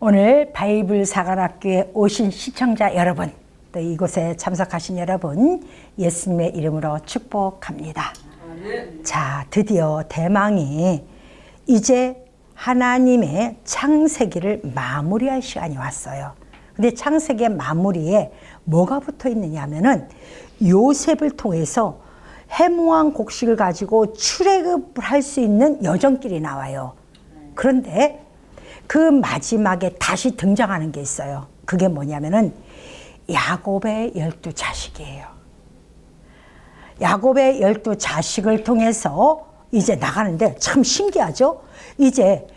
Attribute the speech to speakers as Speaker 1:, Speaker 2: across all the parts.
Speaker 1: 오늘 바이블 사관학교에 오신 시청자 여러분, 또 이곳에 참석하신 여러분, 예수님의 이름으로 축복합니다. 자, 드디어 대망이 이제 하나님의 창세기를 마무리할 시간이 왔어요. 근데 창세기의 마무리에 뭐가 붙어 있느냐 하면은 요셉을 통해서 해몽한 곡식을 가지고 출애굽을 할 수 있는 여정길이 나와요. 그런데 그 마지막에 다시 등장하는 게 있어요. 그게 뭐냐면은 야곱의 12자식이에요. 야곱의 12자식을 통해서 이제 나가는데 참 신기하죠? 이제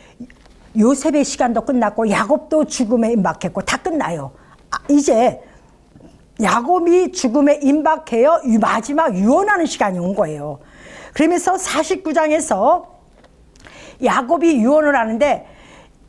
Speaker 1: 요셉의 시간도 끝났고 야곱도 죽음에 임박했고 다 끝나요. 이제 야곱이 죽음에 임박해요. 마지막 유언하는 시간이 온 거예요. 그러면서 49장에서 야곱이 유언을 하는데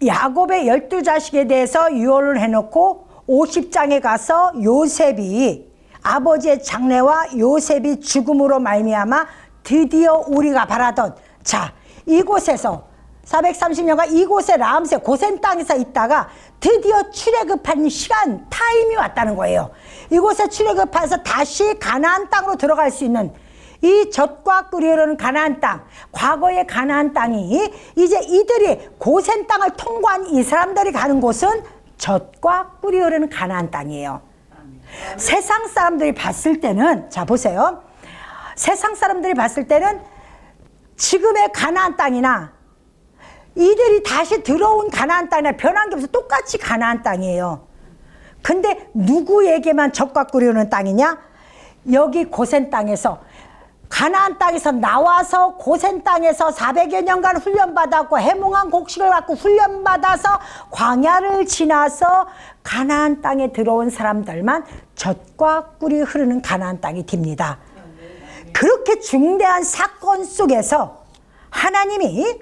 Speaker 1: 야곱의 12자식에 대해서 유언을 해놓고 50장에 가서 요셉이 아버지의 장래와 요셉이 죽음으로 말미암아 드디어 우리가 바라던 자 이곳에서 430년간 이곳에 라암세 고센 땅에서 있다가 드디어 출애굽한 시간 타임이 왔다는 거예요. 이곳에 출애굽해서 다시 가나안 땅으로 들어갈 수 있는 이 젖과 꿀이 흐르는 가나안 땅, 과거의 가나안 땅이 이제 이들이 고센 땅을 통과한 이 사람들이 가는 곳은 젖과 꿀이 흐르는 가나안 땅이에요. 세상 사람들이 봤을 때는 자 보세요. 세상 사람들이 봤을 때는 지금의 가나안 땅이나 이들이 다시 들어온 가나안 땅이나 변한 게 없어. 똑같이 가나안 땅이에요. 근데 누구에게만 젖과 꿀이 흐르는 땅이냐? 여기 고센 땅에서 가나안 땅에서 나와서 고센 땅에서 400여 년간 훈련받았고 해몽한 곡식을 갖고 훈련받아서 광야를 지나서 가나안 땅에 들어온 사람들만 젖과 꿀이 흐르는 가나안 땅이 됩니다. 그렇게 중대한 사건 속에서 하나님이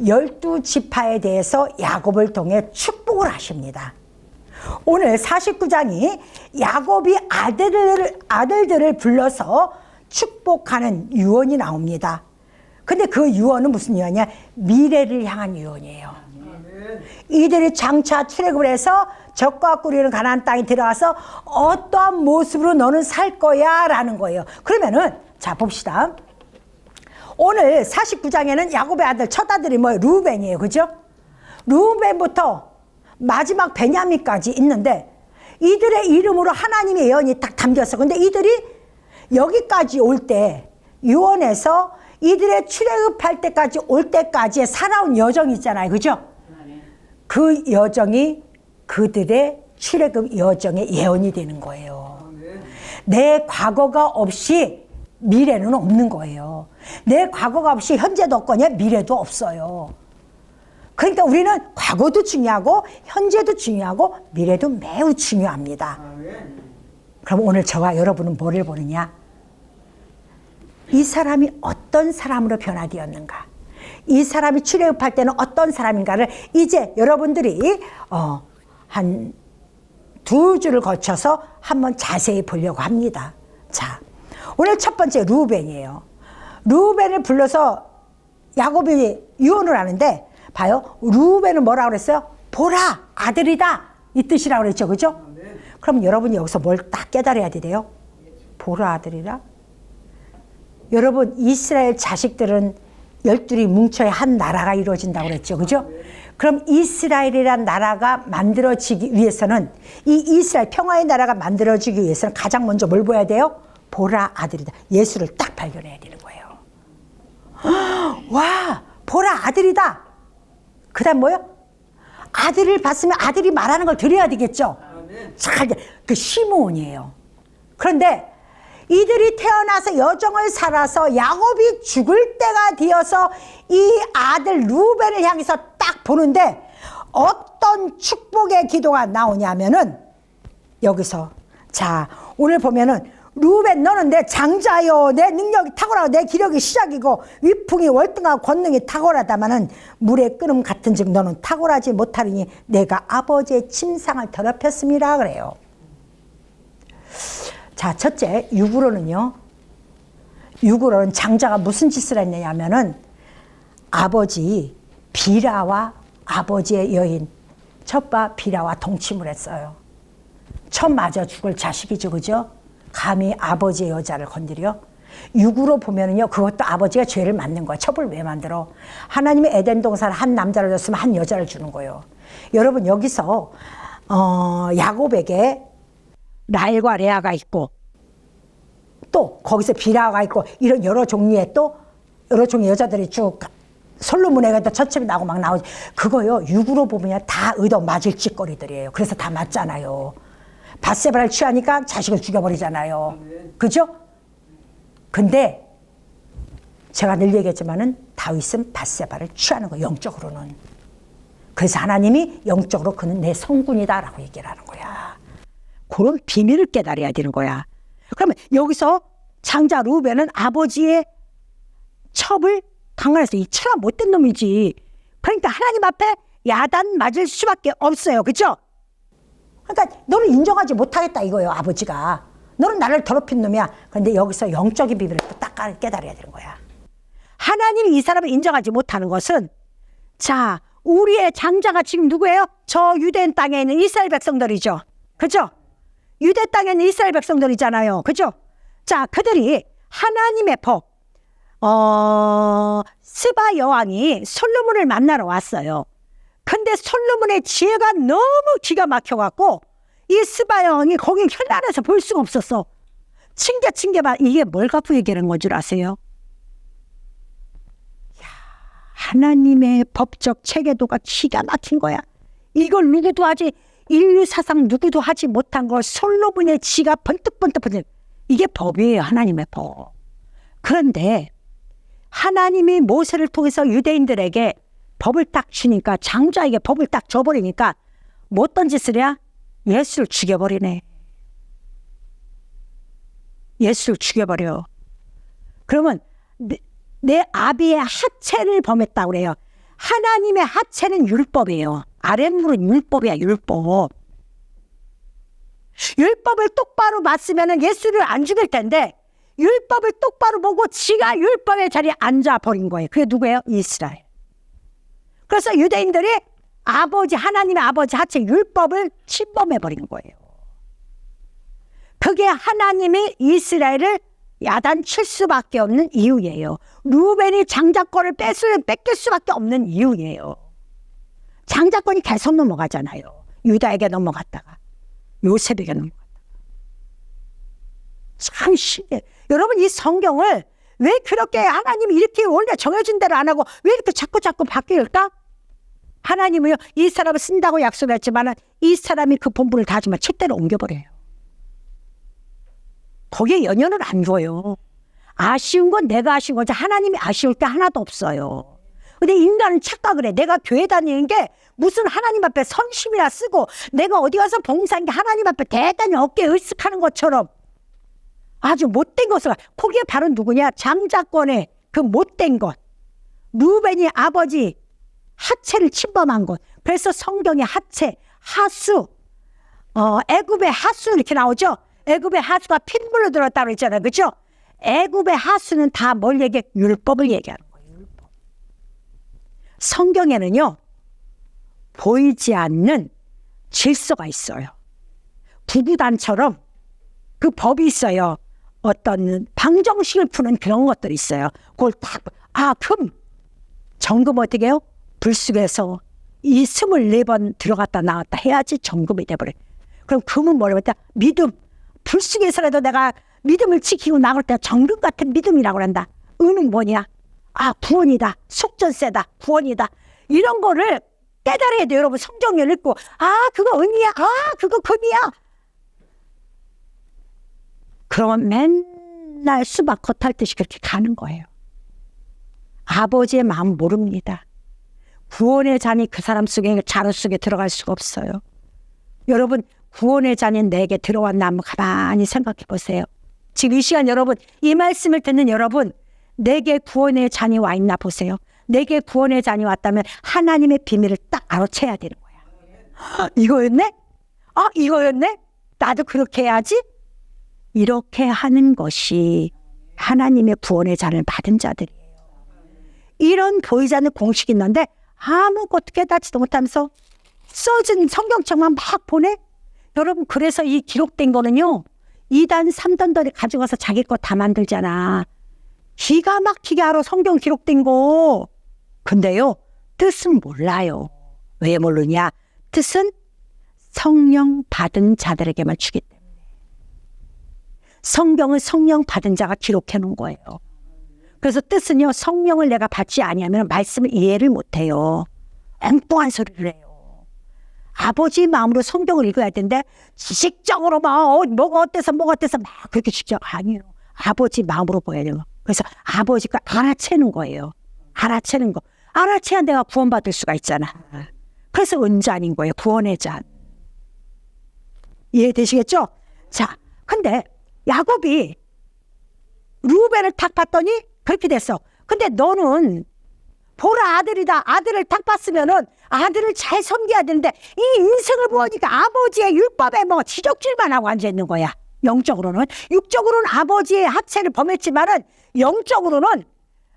Speaker 1: 12지파에 대해서 야곱을 통해 축복을 하십니다. 오늘 49장이 야곱이 아들들을 불러서 축복하는 유언이 나옵니다. 근데 그 유언은 무슨 유언이냐? 미래를 향한 유언이에요. 이들이 장차 출애굽을 해서 젖과 꿀이 가나안 땅에 들어가서 어떠한 모습으로 너는 살 거야 라는 거예요. 그러면은 자 봅시다. 오늘 49장에는 야곱의 아들 첫 아들이 뭐예요? 르우벤이에요. 그죠? 르우벤부터 마지막 베냐민까지 있는데 이들의 이름으로 하나님의 예언이 딱 담겼어. 근데 이들이 여기까지 올 때 유언에서 이들의 출애굽할 때까지 올 때까지의 살아온 여정이 있잖아요. 그죠? 그 여정이 그들의 출애굽 여정의 예언이 되는 거예요. 내 과거가 없이 미래는 없는 거예요. 내 과거가 없이 현재도 없거냐 미래도 없어요. 그러니까 우리는 과거도 중요하고 현재도 중요하고 미래도 매우 중요합니다. 그럼 오늘 저와 여러분은 뭐를 보느냐? 이 사람이 어떤 사람으로 변화되었는가? 이 사람이 출애굽할 때는 어떤 사람인가를 이제 여러분들이 한 두 주를 거쳐서 한번 자세히 보려고 합니다. 자, 오늘 첫 번째 르우벤이에요. 르우벤을 불러서 야곱이 유언을 하는데 봐요. 르우벤은 뭐라고 그랬어요? 보라 아들이다 이 뜻이라고 그랬죠. 그죠? 그럼 여러분이 여기서 뭘 딱 깨달아야 돼요? 보라 아들이라? 여러분 이스라엘 자식들은 12이 뭉쳐야 한 나라가 이루어진다고 그랬죠. 그죠? 그럼 이스라엘이란 나라가 만들어지기 위해서는 이 이스라엘 평화의 나라가 만들어지기 위해서는 가장 먼저 뭘 보여야 돼요? 보라 아들이다. 예수를 딱 발견해야 되는 거예요. 와 보라 아들이다. 그 다음 뭐요? 아들을 봤으면 아들이 말하는 걸 들어야 되겠죠. 잘 그 시므온이에요. 그런데 이들이 태어나서 여정을 살아서 야곱이 죽을 때가 되어서 이 아들 르우벤을 향해서 딱 보는데 어떤 축복의 기도가 나오냐면은 여기서 자 오늘 보면은 르우벤 너는 내 장자요 내 능력이 탁월하고 내 기력이 시작이고 위풍이 월등하고 권능이 탁월하다마는 물의 끓음 같은 즉 너는 탁월하지 못하리니 내가 아버지의 침상을 더럽혔습니다 그래요. 자 첫째 육으로는 장자가 무슨 짓을 했느냐면은 아버지 비라와 아버지의 여인 첩과 비라와 동침을 했어요. 첩마저 죽을 자식이죠, 그죠? 감히 아버지의 여자를 건드려? 육으로 보면은요, 그것도 아버지가 죄를 만든 거야. 첩을 왜 만들어? 하나님이 에덴 동산을 한 남자를 줬으면 한 여자를 주는 거예요. 여러분, 여기서 야곱에게 라헬과 레아가 있고, 또 거기서 비라가 있고, 이런 여러 종류의 여자들이 쭉 솔로몬에게도 처첩이 나오고 막 나오지. 그거요, 육으로 보면 다 의도 맞을 짓거리들이에요. 그래서 다 맞잖아요. 밧세바를 취하니까 자식을 죽여버리잖아요. 그죠? 근데 제가 늘 얘기했지만은 다윗은 밧세바를 취하는 거예요, 영적으로는. 그래서 하나님이 영적으로 그는 내 성군이다라고 얘기를 하는 거야. 그런 비밀을 깨달아야 되는 거야. 그러면 여기서 장자 루벤은 아버지의 첩을 강간해서 이 첩아 못된 놈이지. 그러니까 하나님 앞에 야단 맞을 수밖에 없어요. 그죠? 그러니까 너를 인정하지 못하겠다 이거예요, 아버지가. 너는 나를 더럽힌 놈이야. 그런데 여기서 영적인 비밀을 또 딱 깨달아야 되는 거야. 하나님이 이 사람을 인정하지 못하는 것은, 자, 우리의 장자가 지금 누구예요? 저 유대인 땅에 있는 이스라엘 백성들이죠. 그죠? 유대 땅에 있는 이스라엘 백성들이잖아요. 그죠? 자, 그들이 하나님의 법, 스바 여왕이 솔로몬을 만나러 왔어요. 근데 솔로몬의 지혜가 너무 기가 막혀갖고 이 스바 여왕이 거기 현란해서 볼 수가 없었어. 칭겨봐. 이게 뭘 갖고 얘기하는 건 줄 아세요? 야, 하나님의 법적 체계도가 기가 막힌 거야. 이걸 누구도 하지, 인류 사상 누구도 하지 못한 걸 솔로몬의 지가 번뜩번뜩. 이게 법이에요, 하나님의 법. 그런데 하나님이 모세를 통해서 유대인들에게 법을 딱 주니까, 장자에게 법을 딱 줘버리니까 뭐 어떤 짓을 해야? 예수를 죽여버리네. 예수를 죽여버려. 그러면 내 아비의 하체를 범했다고 그래요. 하나님의 하체는 율법이에요. 아랫물은 율법이야, 율법. 율법을 똑바로 봤으면 예수를 안 죽일 텐데 율법을 똑바로 보고 지가 율법의 자리에 앉아버린 거예요. 그게 누구예요? 이스라엘. 그래서 유대인들이 하나님의 아버지 하체 율법을 침범해버린 거예요. 그게 하나님이 이스라엘을 야단칠 수밖에 없는 이유예요. 루벤이 장자권을 뺏길 수밖에 없는 이유예요. 장자권이 계속 넘어가잖아요. 유다에게 넘어갔다가 요셉에게 넘어갔다가. 참 신기해. 여러분, 이 성경을 왜 그렇게 하나님이 이렇게 원래 정해진 대로 안 하고 왜 이렇게 자꾸 바뀔까? 하나님은요, 이 사람을 쓴다고 약속을 했지만 이 사람이 그 본분을 다 하지만 칠대로 옮겨버려요. 거기에 연연을 안 줘요. 아쉬운 건 내가 아쉬운 거지 하나님이 아쉬울 게 하나도 없어요. 근데 인간은 착각을 해. 내가 교회 다니는 게 무슨 하나님 앞에 선심이나 쓰고 내가 어디 가서 봉사한 게 하나님 앞에 대단히 어깨에 으쓱하는 것처럼 아주 못된 것을. 거기에 바로 누구냐? 장자권의 그 못된 것. 루벤이 아버지 하체를 침범한 것. 그래서 성경의 하체, 하수, 애굽의 하수 이렇게 나오죠. 애굽의 하수가 핏물로 들었다고 했잖아요. 그렇죠? 애굽의 하수는 다 뭘 얘기해? 율법을 얘기하는 거예요. 율법. 성경에는요, 보이지 않는 질서가 있어요. 구구단처럼 그 법이 있어요. 어떤 방정식을 푸는 그런 것들이 있어요. 그걸 딱, 금. 정금 어떻게 해요? 불 속에서 이 24번 들어갔다 나왔다 해야지 정금이 돼버려요. 그럼 금은 뭐라고 했다? 믿음. 불 속에서라도 내가 믿음을 지키고 나갈 때 정금 같은 믿음이라고 한다. 은은 뭐냐? 구원이다. 속전세다. 구원이다. 이런 거를 깨달아야 돼요. 여러분, 성경을 읽고 그거 은이야. 그거 금이야. 그러면 맨날 수박 겉핥듯이 그렇게 가는 거예요. 아버지의 마음 모릅니다. 구원의 잔이 그 사람 속에, 자루 속에 들어갈 수가 없어요. 여러분, 구원의 잔이 내게 들어왔나 한번 가만히 생각해 보세요. 지금 이 시간 여러분, 이 말씀을 듣는 여러분, 내게 구원의 잔이 와 있나 보세요. 내게 구원의 잔이 왔다면 하나님의 비밀을 딱 알아채야 되는 거야. 이거였네? 이거였네? 나도 그렇게 해야지? 이렇게 하는 것이 하나님의 구원의 잔을 받은 자들이에요. 이런 보이지 않는 공식이 있는데 아무것도 깨닫지도 못하면서 써진 성경책만 막 보내? 여러분, 그래서 이 기록된 거는요, 2단, 3단들이 가져가서 자기 거 다 만들잖아. 기가 막히게 알아, 성경 기록된 거. 근데요, 뜻은 몰라요. 왜 모르냐? 뜻은 성령 받은 자들에게만 주기 때문에. 성경을 성령 받은 자가 기록해 놓은 거예요. 그래서 뜻은요, 성령을 내가 받지 아니하면 말씀을 이해를 못해요. 엉뚱한 소리를 해요. 아버지 마음으로 성경을 읽어야 되는데 지식적으로 막 뭐가 어때서 막 그렇게 직접 아니에요. 아버지 마음으로 보여야 돼요. 그래서 아버지가 알아채는 거예요. 알아채는 거. 알아채야 내가 구원받을 수가 있잖아. 그래서 은잔인 거예요. 구원의 잔. 이해되시겠죠? 자, 근데 야곱이 루벤을 탁 봤더니 그렇게 됐어. 근데 너는 보라 아들이다. 아들을 탁 봤으면은 아들을 잘 섬겨야 되는데 이 인생을 보니까 아버지의 율법에 뭐 지적질만 하고 앉아있는 거야. 영적으로는. 육적으로는 아버지의 학체를 범했지만은 영적으로는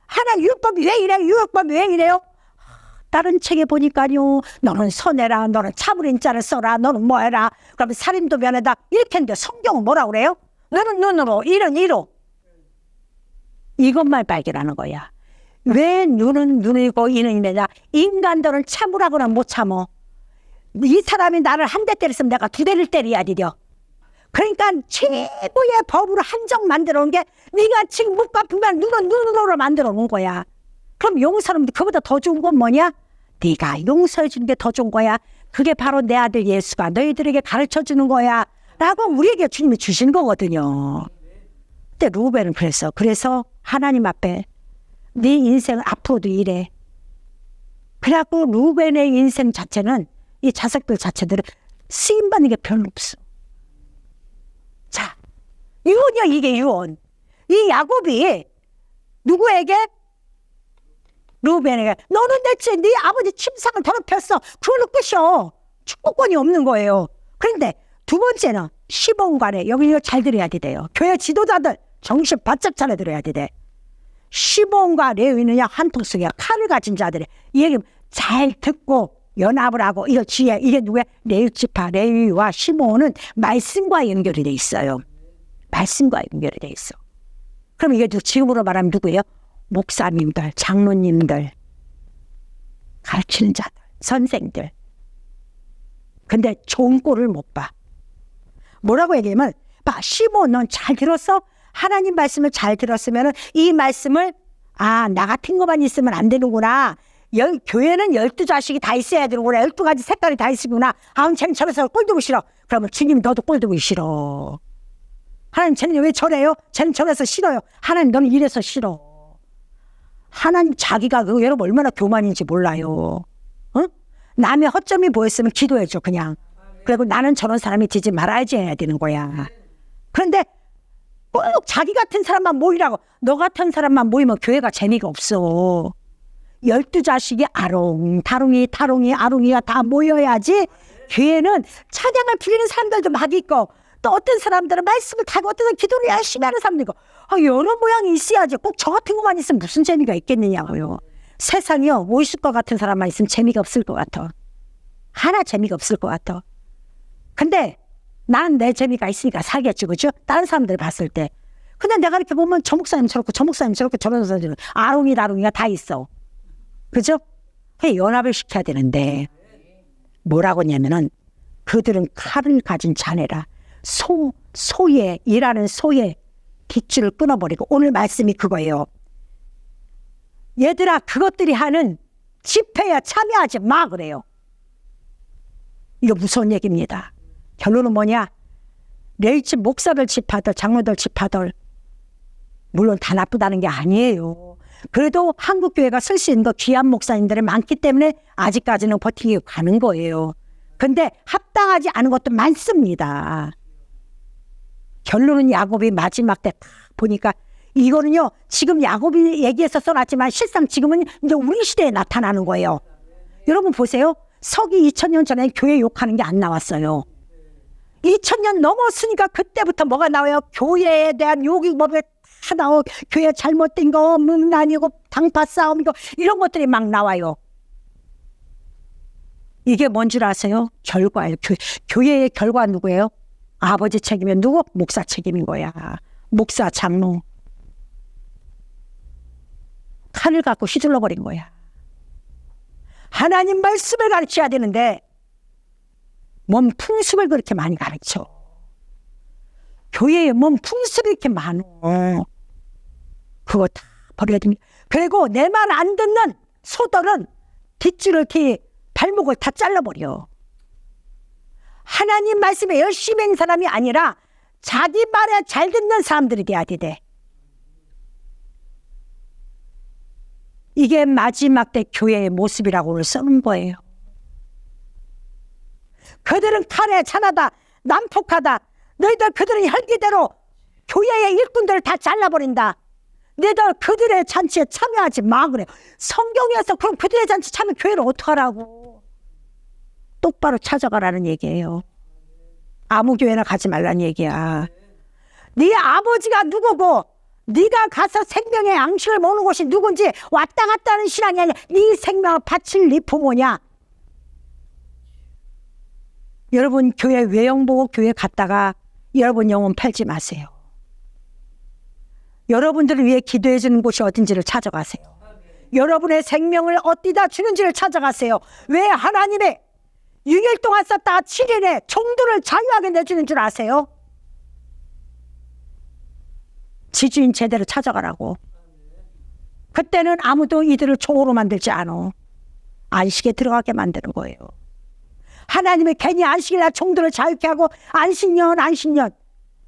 Speaker 1: 하나님 율법이 왜 이래? 율법이 왜 이래요? 다른 책에 보니까요, 너는 선해라, 너는 참으린 자를 써라, 너는 뭐 해라, 그러면 살인도 면해다 이렇게 했는데 성경은 뭐라 그래요? 너는 눈으로, 이는 이로. 이것만 발견하는 거야. 왜 눈은 눈이고 이는 이느냐? 인간들은 참으라고는 못 참어. 이 사람이 나를 한 대 때렸으면 내가 두 대를 때려야 되려. 그러니까 최고의 법으로 한정 만들어 놓은 게 네가 지금 못 갚으면 눈은 눈으로 만들어 놓은 거야. 그럼 용서하는 그보다 더 좋은 건 뭐냐? 네가 용서해 주는 게 더 좋은 거야. 그게 바로 내 아들 예수가 너희들에게 가르쳐 주는 거야 라고 우리에게 주님이 주신 거거든요. 근데 루벤은 그래서 하나님 앞에 네 인생은 앞으로도 이래. 그래갖고 루벤의 인생 자체는 이 자식들 자체들은 쓰임받는 게 별로 없어. 자, 유언이야. 이게 유언. 이 야곱이 누구에게? 루벤에게. 너는 대체 네 아버지 침상을 더럽혔어. 그걸로 끝이요. 축복권이 없는 거예요. 그런데 두 번째는 시몬관에, 여기 이거 잘 들어야 돼요. 교회 지도자들 정신 바짝 차려 들어야 돼. 시몬과 레위는요, 한통속이야. 칼을 가진 자들이. 이 얘기 잘 듣고 연합을 하고, 이거 지혜, 이게 누구야? 레위지파, 레위와 시몬은 말씀과 연결이 돼 있어요. 말씀과 연결이 돼 있어. 그럼 이게 지금으로 말하면 누구예요? 목사님들, 장로님들, 가르치는 자들, 선생들. 근데 좋은 꼴을 못 봐. 뭐라고 얘기하면, 봐, 시몬, 넌 잘 들었어? 하나님 말씀을 잘 들었으면 이 말씀을, 나 같은 것만 있으면 안 되는구나. 교회는 12자식이 다 있어야 되는구나. 12가지 색깔이 다 있으구나. 쟤는 저래서 꼴보기 싫어. 그러면 주님 너도 꼴보기 싫어. 하나님 쟤는 왜 저래요? 쟤는 저래서 싫어요. 하나님 너는 이래서 싫어. 하나님 자기가 여러분 얼마나 교만인지 몰라요. 어? 남의 허점이 보였으면 기도해줘 그냥. 그리고 나는 저런 사람이 되지 말아야지 해야 되는 거야. 그런데 꼭 자기 같은 사람만 모이라고. 너 같은 사람만 모이면 교회가 재미가 없어. 12자식이 타롱이, 아롱이가 다 모여야지 교회는 찬양을 부리는 사람들도 막 있고, 또 어떤 사람들은 말씀을 타고, 어떤 사람은 기도를 열심히 하는 사람도 있고, 여러 모양이 있어야지. 꼭 저 같은 것만 있으면 무슨 재미가 있겠느냐고요. 세상이요, 모이실 것 같은 사람만 있으면 재미가 없을 것 같아. 하나 재미가 없을 것 같아. 근데 나는 내 재미가 있으니까 살겠지, 그죠? 다른 사람들 봤을 때. 근데 내가 이렇게 보면 저 목사님 저렇고 저 목사님 저렇고 저런 사람들은 아롱이가 다 있어. 그죠? 연합을 시켜야 되는데 뭐라고 하냐면은 그들은 칼을 가진 자네라. 소의 일하는 소의 깃줄을 끊어버리고, 오늘 말씀이 그거예요. 얘들아, 그것들이 하는 집회에 참여하지 마 그래요. 이거 무서운 얘기입니다. 결론은 뭐냐? 레위집 목사들 집하들, 장로들 집하들, 물론 다 나쁘다는 게 아니에요. 그래도 한국교회가 쓸 수 있는 거 귀한 목사님들이 많기 때문에 아직까지는 버티고 가는 거예요. 근데 합당하지 않은 것도 많습니다. 결론은 야곱이 마지막 때 딱 보니까 이거는요, 지금 야곱이 얘기해서 써놨지만 실상 지금은 이제 우리 시대에 나타나는 거예요. 여러분 보세요. 서기 2000년 전에 교회 욕하는 게 안 나왔어요. 2000년 넘었으니까 그때부터 뭐가 나와요? 교회에 대한 욕이 뭐 다 나오고, 교회 잘못된 거 아니고 당파 싸움이고 이런 것들이 막 나와요. 이게 뭔 줄 아세요? 결과예요. 교회의 결과 누구예요? 아버지 책임이면 누구? 목사 책임인 거야. 목사, 장로. 칼을 갖고 휘둘러 버린 거야. 하나님 말씀을 가르쳐야 되는데 몸 풍습을 그렇게 많이 가르쳐. 교회에 몸 풍습이 이렇게 많어. 그거 다 버려야 됩니다. 그리고 내 말 안 듣는 소들은 뒷줄을 이렇게 발목을 다 잘라버려. 하나님 말씀에 열심히 있는 사람이 아니라 자기 말에 잘 듣는 사람들이 돼야 돼. 이게 마지막 때 교회의 모습이라고 오늘 쓰는 거예요. 그들은 칼에 찬하다, 난폭하다. 너희들 그들은 혈기대로 교회의 일꾼들을 다 잘라버린다. 너희들 그들의 잔치에 참여하지 마 그래. 성경에서 그럼 그들의 잔치 참여 교회를 어떡하라고. 똑바로 찾아가라는 얘기예요. 아무 교회나 가지 말라는 얘기야. 네 아버지가 누구고 네가 가서 생명의 양식을 먹는 곳이 누군지 왔다 갔다 하는 신앙이 아니라 네 생명을 바칠 네 부모냐. 여러분 교회 외형 보고 교회 갔다가 여러분 영혼 팔지 마세요. 여러분들을 위해 기도해 주는 곳이 어딘지를 찾아가세요. 여러분의 생명을 어디다 주는지를 찾아가세요. 왜 하나님의 6일 동안 썼다 7일에 종들을 자유하게 내주는 줄 아세요? 지주인 제대로 찾아가라고. 그때는 아무도 이들을 종으로 만들지 않아. 안식에 들어가게 만드는 거예요. 하나님이 괜히 안식일날 종들을 자유케 하고 안식년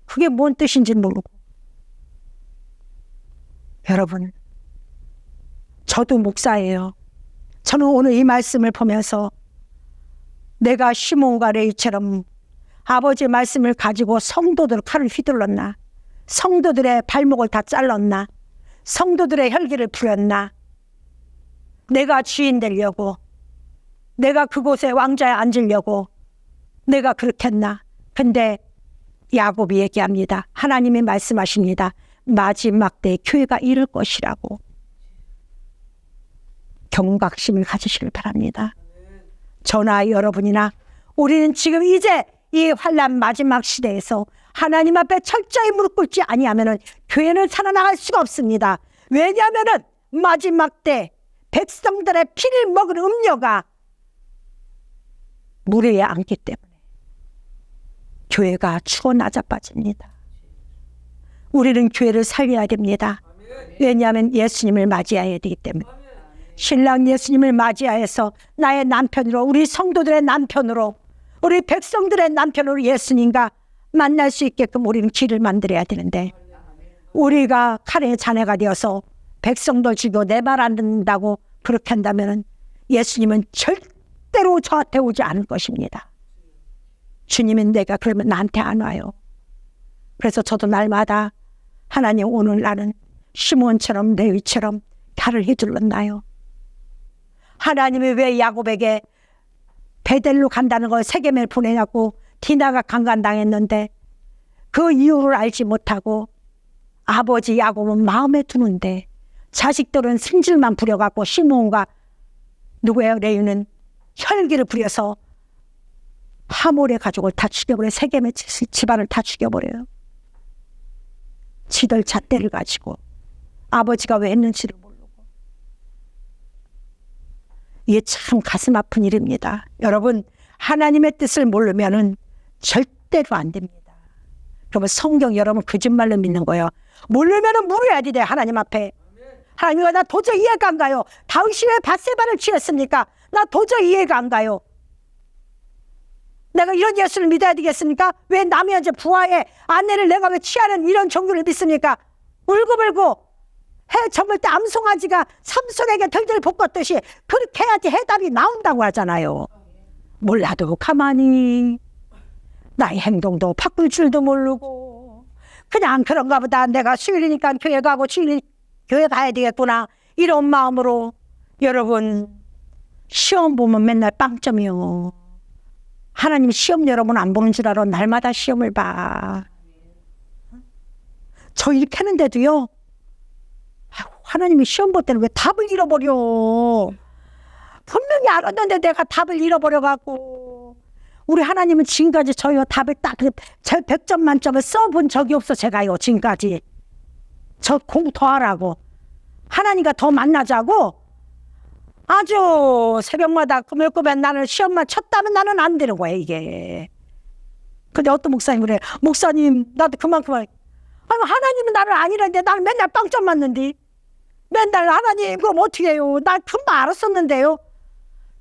Speaker 1: 그게 뭔 뜻인지 모르고. 여러분 저도 목사예요. 저는 오늘 이 말씀을 보면서 내가 시몬과 레위처럼 아버지의 말씀을 가지고 성도들 칼을 휘둘렀나, 성도들의 발목을 다 잘랐나, 성도들의 혈기를 부렸나, 내가 주인 되려고, 내가 그곳에 왕자에 앉으려고 내가 그렇게 했나. 근데 야곱이 얘기합니다. 하나님이 말씀하십니다. 마지막 때 교회가 이룰 것이라고. 경각심을 가지시길 바랍니다. 저나 여러분이나 우리는 지금 이제 이 환난 마지막 시대에서 하나님 앞에 철저히 무릎 꿇지 아니하면은 교회는 살아나갈 수가 없습니다. 왜냐하면은 마지막 때 백성들의 피를 먹은 음료가 물 위에 앉기 때문에 교회가 추워 낮아빠집니다. 우리는 교회를 살려야 됩니다. 왜냐하면 예수님을 맞이해야 되기 때문에. 신랑 예수님을 맞이하여서 나의 남편으로, 우리 성도들의 남편으로, 우리 백성들의 남편으로 예수님과 만날 수 있게끔 우리는 길을 만들어야 되는데, 우리가 칼의 자네가 되어서 백성들 죽이고 내 말 안 듣는다고 그렇게 한다면 예수님은 절대로 저한테 오지 않을 것입니다. 주님은 내가 그러면 나한테 안 와요. 그래서 저도 날마다 하나님 오늘 나는 시몬처럼 레위처럼 칼을 휘둘렀나요? 하나님이 왜 야곱에게 베델로 간다는 걸 세겜에 보내냐고 디나가 강간당했는데 그 이유를 알지 못하고 아버지 야곱은 마음에 두는데 자식들은 승질만 부려갖고 시몬과 누구예요? 레위는 혈기를 부려서 하몰의 가족을 다 죽여버려요. 세겜의 집안을 다 죽여버려요. 지들 잣대를 가지고 아버지가 왜 했는지를 모르고. 이게 참 가슴 아픈 일입니다. 여러분 하나님의 뜻을 모르면은 절대로 안 됩니다. 그러면 성경 여러분 거짓말로 믿는 거예요. 모르면은 물어야 돼 하나님 앞에. 하나님이 나 도저히 이해가 안 가요. 당신이 왜 밧세바를 취했습니까? 나 도저히 이해가 안 가요. 내가 이런 예수를 믿어야 되겠습니까? 왜 남의 이제 부하의 아내를 내가 왜 취하는 이런 종교를 믿습니까? 울고불고 해 저물 때 암송아지가 삼손에게 들들 볶았듯이 그렇게 해야지 해답이 나온다고 하잖아요. 몰라도 가만히 나의 행동도 바꿀 줄도 모르고 그냥 그런가 보다. 내가 수요일이니까 교회 가고 주일 교회 가야 되겠구나 이런 마음으로. 여러분 시험 보면 맨날 빵점이요. 하나님 시험 여러분 안 보는 줄 알아. 날마다 시험을 봐. 저 이렇게 하는데도요. 하나님이 시험 볼 때는 왜 답을 잃어버려. 분명히 알았는데 내가 답을 잃어버려갖고. 우리 하나님은 지금까지 저희가 답을 딱 100점 만점을 써본 적이 없어. 제가요 지금까지. 저 공부 더 하라고, 하나님과 더 만나자고 아주 새벽마다 꾸물꾸물 나는 시험만 쳤다면 나는 안 되는 거야 이게. 근데 어떤 목사님 그래, 목사님 나도 그만큼 아니 하나님은 나를 아니라는데 나는 맨날 빵점 맞는데, 맨날 하나님 그럼 어떻게 해요, 나 금방 알았었는데요.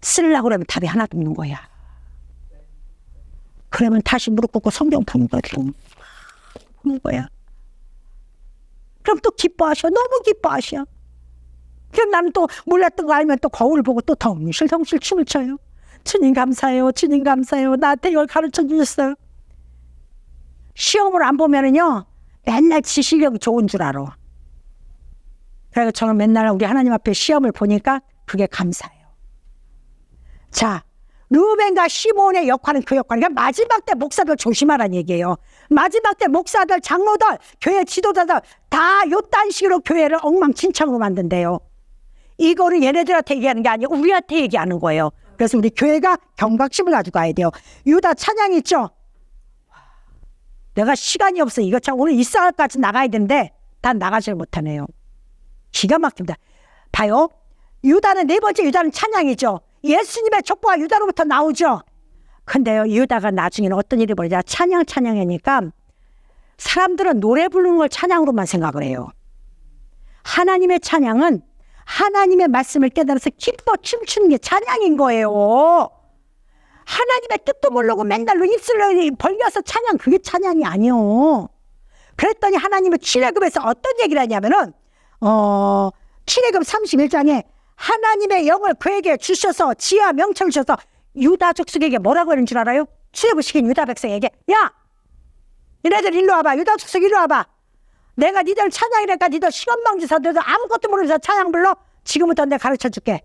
Speaker 1: 쓰려고 그러면 답이 하나도 없는 거야. 그러면 다시 무릎 꿇고 성경 푸는 거야. 그럼 또 기뻐하셔. 너무 기뻐하셔. 그럼 나는 또 몰랐던 거 알면 또 거울 보고 또 덩실덩실 춤을 춰요. 주님 감사해요. 주님 감사해요. 나한테 이걸 가르쳐 주셨어요. 시험을 안 보면은요 맨날 지 실력이 좋은 줄 알아. 그래서 저는 맨날 우리 하나님 앞에 시험을 보니까 그게 감사해요. 자, 르우벤과 시몬의 역할은 그 역할이니까 마지막 때 목사들 조심하라는 얘기예요. 마지막 때 목사들, 장로들, 교회 지도자들 다 요딴 식으로 교회를 엉망진창으로 만든대요. 이거를 얘네들한테 얘기하는 게 아니고 우리한테 얘기하는 거예요. 그래서 우리 교회가 경각심을 가지고 가야 돼요. 유다 찬양 있죠? 내가 시간이 없어. 이거 참 오늘 일상까지 나가야 되는데 다 나가질 못하네요. 기가 막힙니다. 봐요. 유다는 네 번째 유다는 찬양이죠. 예수님의 족보가 유다로부터 나오죠. 근데요 유다가 나중에는 어떤 일이 벌어져, 찬양하니까 사람들은 노래 부르는 걸 찬양으로만 생각을 해요. 하나님의 찬양은 하나님의 말씀을 깨달아서 기뻐 춤추는 게 찬양인 거예요. 하나님의 뜻도 모르고 맨날 입술을 벌려서 찬양, 그게 찬양이 아니요. 그랬더니 하나님은 출애굽에서 어떤 얘기를 하냐면은 출애굽 31장에 하나님의 영을 그에게 주셔서 지혜와 명철을 주셔서 유다 족속에게 뭐라고 하는 줄 알아요? 출애굽시킨 유다 백성에게, 야 너네들 일로 와봐. 유다 족속 일로 와봐. 내가 니들 찬양이니까 니들 시건방지서 너희들 아무것도 모르면서 찬양 불러. 지금부터 내가 가르쳐 줄게.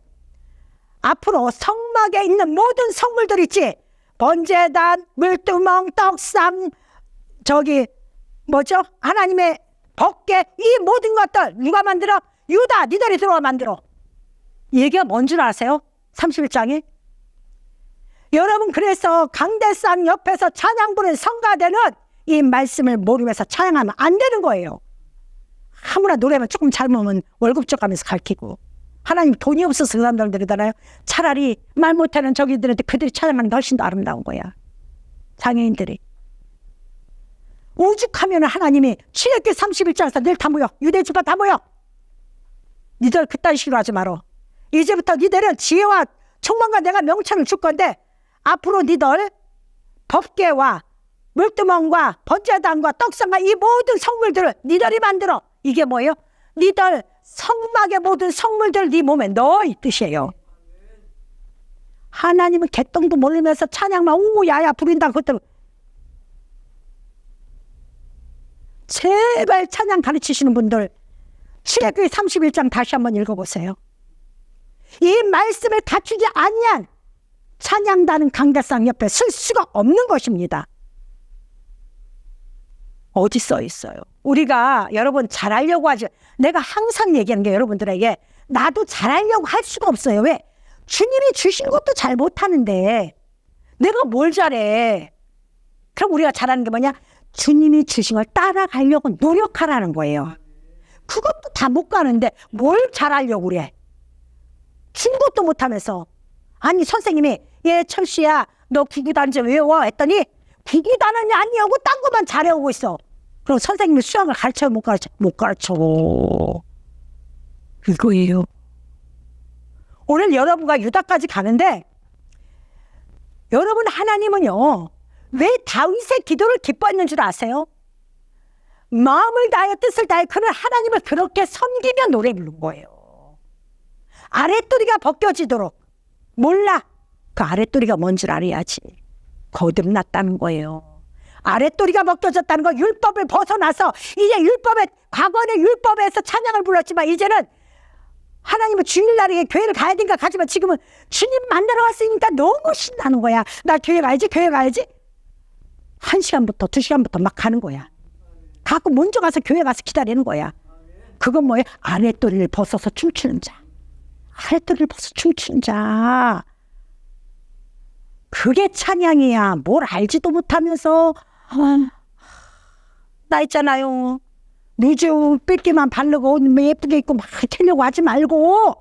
Speaker 1: 앞으로 성막에 있는 모든 성물들 있지, 번제단, 물두멍, 떡상, 저기 뭐죠, 하나님의 법궤, 이 모든 것들 누가 만들어? 유다, 니들이 들어와 만들어. 이 얘기가 뭔 줄 아세요? 31장에 여러분, 그래서 강대상 옆에서 찬양 부르는 성가대는 이 말씀을 모르면서 찬양하면 안 되는 거예요. 아무나 노래만 조금 잘못하면 월급 줘가면서 가르치고, 하나님 돈이 없어서 그 사람들 그러잖아요. 차라리 말 못하는 저기들한테 그들이 찬양하는 게 훨씬 더 아름다운 거야. 장애인들이 오죽하면 하나님이 출애굽기 31장에서 늘 다 모여, 유대지파 다 모여, 니들 그딴 식으로 하지 말어. 이제부터 니들은 지혜와 총망과 내가 명철을 줄 건데 앞으로 니들 법궤와 물두멍과 번제단과 떡상과 이 모든 성물들을 니들이 만들어. 이게 뭐예요? 니들 성막의 모든 성물들을 네 몸에 넣어, 이 뜻이에요. 하나님은 개똥도 모르면서 찬양만 우야야 부린다. 그것들 제발 찬양 가르치시는 분들 출애굽기 31장 다시 한번 읽어보세요. 이 말씀을 갖추지 아니한 찬양단은 강대상 옆에 쓸 수가 없는 것입니다. 어디 써 있어요? 우리가 여러분 잘하려고 하죠. 내가 항상 얘기하는 게 여러분들에게 나도 잘하려고 할 수가 없어요. 왜? 주님이 주신 것도 잘 못하는데 내가 뭘 잘해? 그럼 우리가 잘하는 게 뭐냐? 주님이 주신 걸 따라가려고 노력하라는 거예요. 그것도 다 못 가는데 뭘 잘하려고 그래? 준 것도 못하면서. 아니 선생님이 얘 철수야 너 구구단 좀 외워 했더니 구구단은 아니하고 딴 것만 잘해오고 있어. 그럼 선생님이 수학을 가르쳐 못 가르쳐? 못 가르쳐. 그거예요. 오늘 여러분과 유다까지 가는데 여러분, 하나님은요 왜 다윗의 기도를 기뻐했는 줄 아세요? 마음을 다하여 뜻을 다해 그는 하나님을 그렇게 섬기며 노래 부른 거예요. 아랫도리가 벗겨지도록. 몰라. 그 아랫도리가 뭔 줄 알아야지. 거듭났다는 거예요. 아랫도리가 벗겨졌다는 거, 율법을 벗어나서 이제 율법에, 과거에는 율법에서 찬양을 불렀지만 이제는 하나님은 주일날에 교회를 가야 되니까 가지만 지금은 주님 만나러 왔으니까 너무 신나는 거야. 나 교회 가야지, 교회 가야지. 1시간부터 2시간부터 막 가는 거야. 가고 먼저 가서 교회 가서 기다리는 거야. 그건 뭐예요? 아랫도리를 벗어서 춤추는 자. 아래들을 벗어 춤추는 자. 그게 찬양이야. 뭘 알지도 못하면서. 나 있잖아요. 누주 삐끼만 바르고 옷 예쁘게 입고 막 튀려고 하지 말고,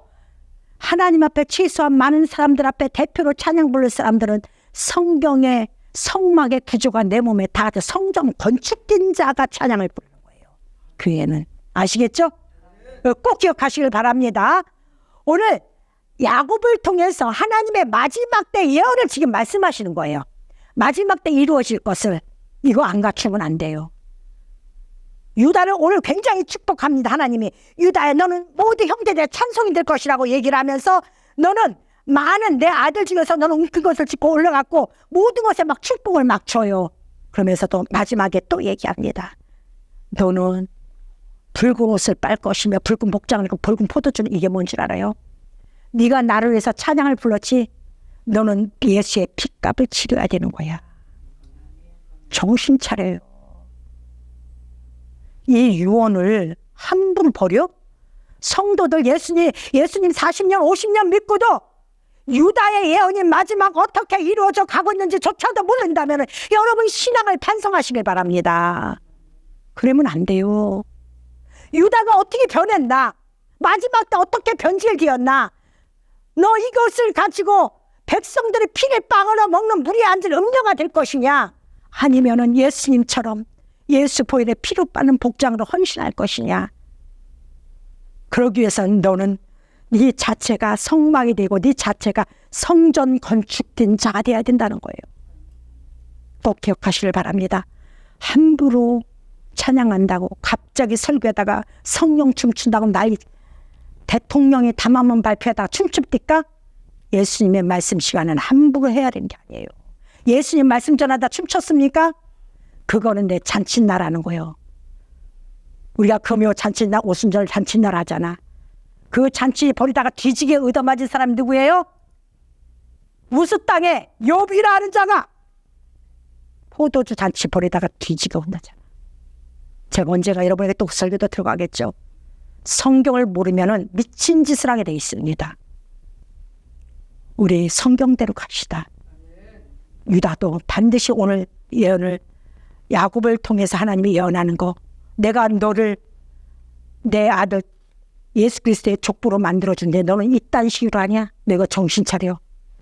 Speaker 1: 하나님 앞에 최소한 많은 사람들 앞에 대표로 찬양 부를 사람들은 성경의 성막의 구조가 내 몸에 닿아서 성전 건축된 자가 찬양을 부르는 거예요. 교회는. 아시겠죠? 꼭 기억하시길 바랍니다. 오늘 야곱을 통해서 하나님의 마지막 때 예언을 지금 말씀하시는 거예요. 마지막 때 이루어질 것을 이거 안 갖추면 안 돼요. 유다를 오늘 굉장히 축복합니다. 하나님이 유다야 너는 모든 형제들의 찬송이 될 것이라고 얘기를 하면서 너는 많은 내 아들 중에서 너는 웅큰 것을 짓고 올라갔고 모든 것에 막 축복을 막 줘요. 그러면서 또 마지막에 또 얘기합니다. 너는 붉은 옷을 빨 것이며 붉은 복장을 입고 붉은 포도주는 이게 뭔 줄 알아요? 네가 나를 위해서 찬양을 불렀지 너는 예수의 핏값을 치러야 되는 거야. 정신 차려요. 이 유언을 함부로 버려? 성도들 예수님 40년 50년 믿고도 유다의 예언이 마지막 어떻게 이루어져 가고 있는지조차도 모른다면 여러분 신앙을 반성하시길 바랍니다. 그러면 안 돼요. 유다가 어떻게 변했나? 마지막 때 어떻게 변질되었나? 너 이것을 가지고 백성들의 피를 빵으로 먹는 물에 앉을 음료가 될 것이냐? 아니면은 예수님처럼 예수 보혈의 피로 빠는 복장으로 헌신할 것이냐? 그러기 위해서는 너는 네 자체가 성막이 되고 네 자체가 성전 건축된 자가 되어야 된다는 거예요. 꼭 기억하시길 바랍니다. 함부로 찬양한다고 갑자기 설교에다가 성령 춤춘다고 난리, 대통령이 담화문 발표하다가 춤춥니까? 예수님의 말씀 시간은 함부로 해야 되는 게 아니에요. 예수님 말씀 전하다 춤췄습니까? 그거는 내 잔칫날하는 거예요. 우리가 금요 잔칫날, 오순절 잔칫날 하잖아. 그 잔치 버리다가 뒤지게 얻어맞은 사람이 누구예요? 우스 땅에 욥이라는 자가 포도주 잔치 버리다가 뒤지게 온다잖아. 제가 언제가 여러분에게 또 설교도 들어가겠죠. 성경을 모르면은 미친 짓을 하게 돼 있습니다. 우리 성경대로 갑시다. 유다도 반드시 오늘 예언을 야곱을 통해서 하나님이 예언하는 거, 내가 너를 내 아들 예수 그리스도의 족보로 만들어준데 너는 이딴 식으로 하냐? 너 이거 정신 차려.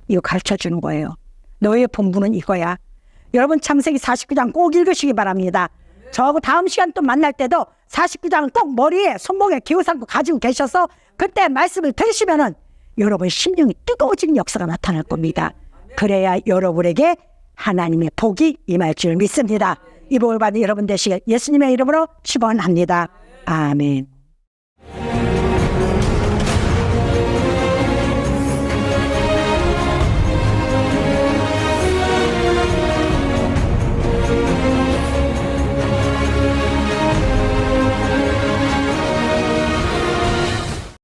Speaker 1: 이거 가르쳐주는 거예요. 너의 본분은 이거야. 여러분 창세기 49장 꼭 읽으시기 바랍니다. 저하고 다음 시간 또 만날 때도 49장은 꼭 머리에 손목에 기어삼고 가지고 계셔서 그때 말씀을 들으시면은 여러분 심령이 뜨거워지는 역사가 나타날 겁니다. 그래야 여러분에게 하나님의 복이 임할 줄 믿습니다. 이 복을 받은 여러분 되시길 예수님의 이름으로 축원합니다. 아멘.